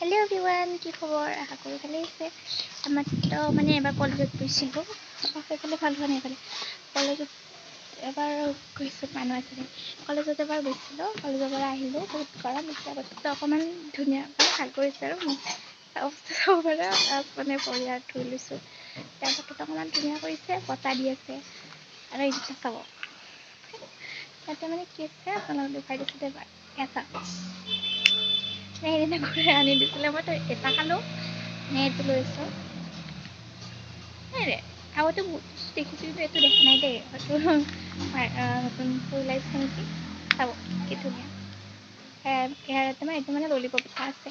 hello everyone কি খবৰ আশা কৰো ভালে আছে আমাৰ তো মানে এবাৰ কলেজত গৈছিলো সেইফালে ভাল হোৱা নাই কলেজত এবাৰ গৈছো মানুহ আছে কলেজত এবাৰ গৈছিলো কলেজৰ পৰা আহিলো বহুত গৰম এতিয়া বতৰটো অকমান ধুনীয়া ভাল কৰিছে আৰু অৱস্থা চাব পৰা মানে পৰিয়াল থৈ লৈছো তাৰ বতৰটো অকমান ধুনীয়া কৰিছে বতাহ দি আছে আৰু এইটো চাব তাতে মানে কি আছে আপোনালোকক দেখাই দিছো এবাৰ এটা সেইদিনা ঘূৰাই আনি দিছিলে মই তো এটা খালো এইটো লৈছো আগতে দেখিছো কিন্তু এইটো দেখা নাই দেই নতুন ওলাইছে নেকি চাব কি ধুনীয়া কেৰাতে মানে এইটো মানে ললিপপ এটা আছে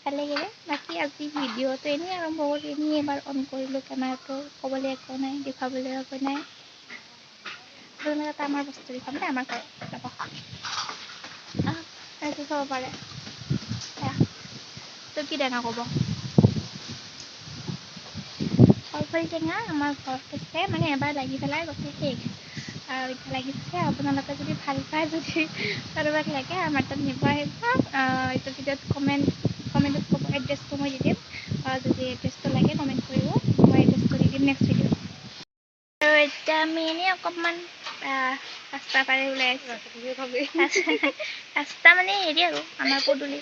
ভাল লাগিলে বাকী আজি ভিডিঅ'টো এনেই আৰম্ভ কৰি এনেই এবাৰ অন কৰিলো কেমেৰাটো ক'বলৈ একো নাই দেখুৱাবলৈ একো নাই এটা আমাৰ বস্তু দেখাম দেই আমাৰ ঘৰত যাব এইটো চাব পাৰে তো কি টেঙা ক'ব কলফৰি টেঙা আমাৰ ঘৰত আছে মানে এবাৰ লাগি পেলাই গোটেই শেষ আৰু এতিয়া লাগিছে আপোনালোকে যদি ভাল পায় যদি কাৰোবাক লাগে আমাৰ তাত নিব আহিব এইটো ভিডিঅ'ত কমেণ্টত ক'ব এড্ৰেছটো মই দি দিম যদি এড্ৰেছটো লাগে কমেণ্ট কৰিব মই এড্ৰেছটো দি দিম নেক্সট ভিডিঅ'ত আৰু এতিয়া আমি এনেই অকণমান ৰাস্তা পাৰে ওলাই আছোঁ ৰাস্তা মানে হেৰি আৰু আমাৰ পদূলি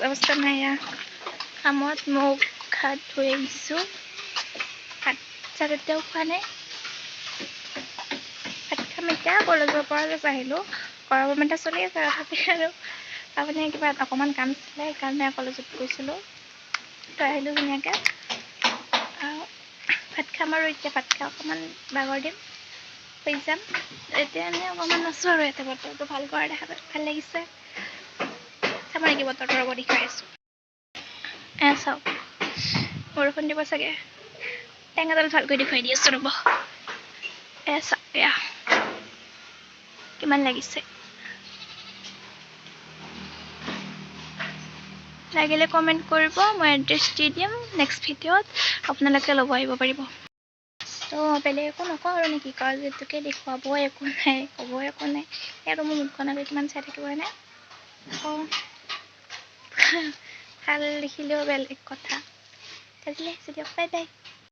অৱস্থা নাই কামত মোক হাত ধুই আহিছোঁ ভাত চাত এতিয়াও খোৱা নাই ভাত খাম এতিয়া কলেজৰ পৰা জাষ্ট আহিলোঁ গৰমৰ বন্ধ চলি আছে তথাপি আৰু তাৰমানে কিবা অকণমান কাম আছিলে সেইকাৰণে কলেজত গৈছিলোঁ তো আহিলোঁ ধুনীয়াকৈ ভাত খাম আৰু এতিয়া ভাত খাই অকণমান বাগৰ দিম শুই যাম এতিয়া এনেই অকণমান আছোঁ আৰু ইয়াতে বতৰটো ভাল কৰা দেখা ভাল লাগিছে চাব নেকি বতৰটো ৰ'ব দেখুৱাই আছোঁ চাওক বৰষুণ দিব চাগে টেঙাডাল ভালকৈ দেখুৱাই দি আছোঁ ৰ'ব চাওক এয়া কিমান লাগিছে লাগিলে কমেণ্ট কৰিব মই এড্ৰেছ দি দিম নেক্সট ভিডিঅ'ত আপোনালোকে ল'ব আহিব পাৰিব তো বেলেগ একো নকওঁ আৰু নেকি কয় যিহেতুকে দেখুৱাব একো নাই ক'ব একো নাই আৰু মোৰ মুখখন আৰু কিমান চাই থাকিব নাই ভাল দেখিলেও বেলেগ কথা থাকিলে দিয়ক বাই বাই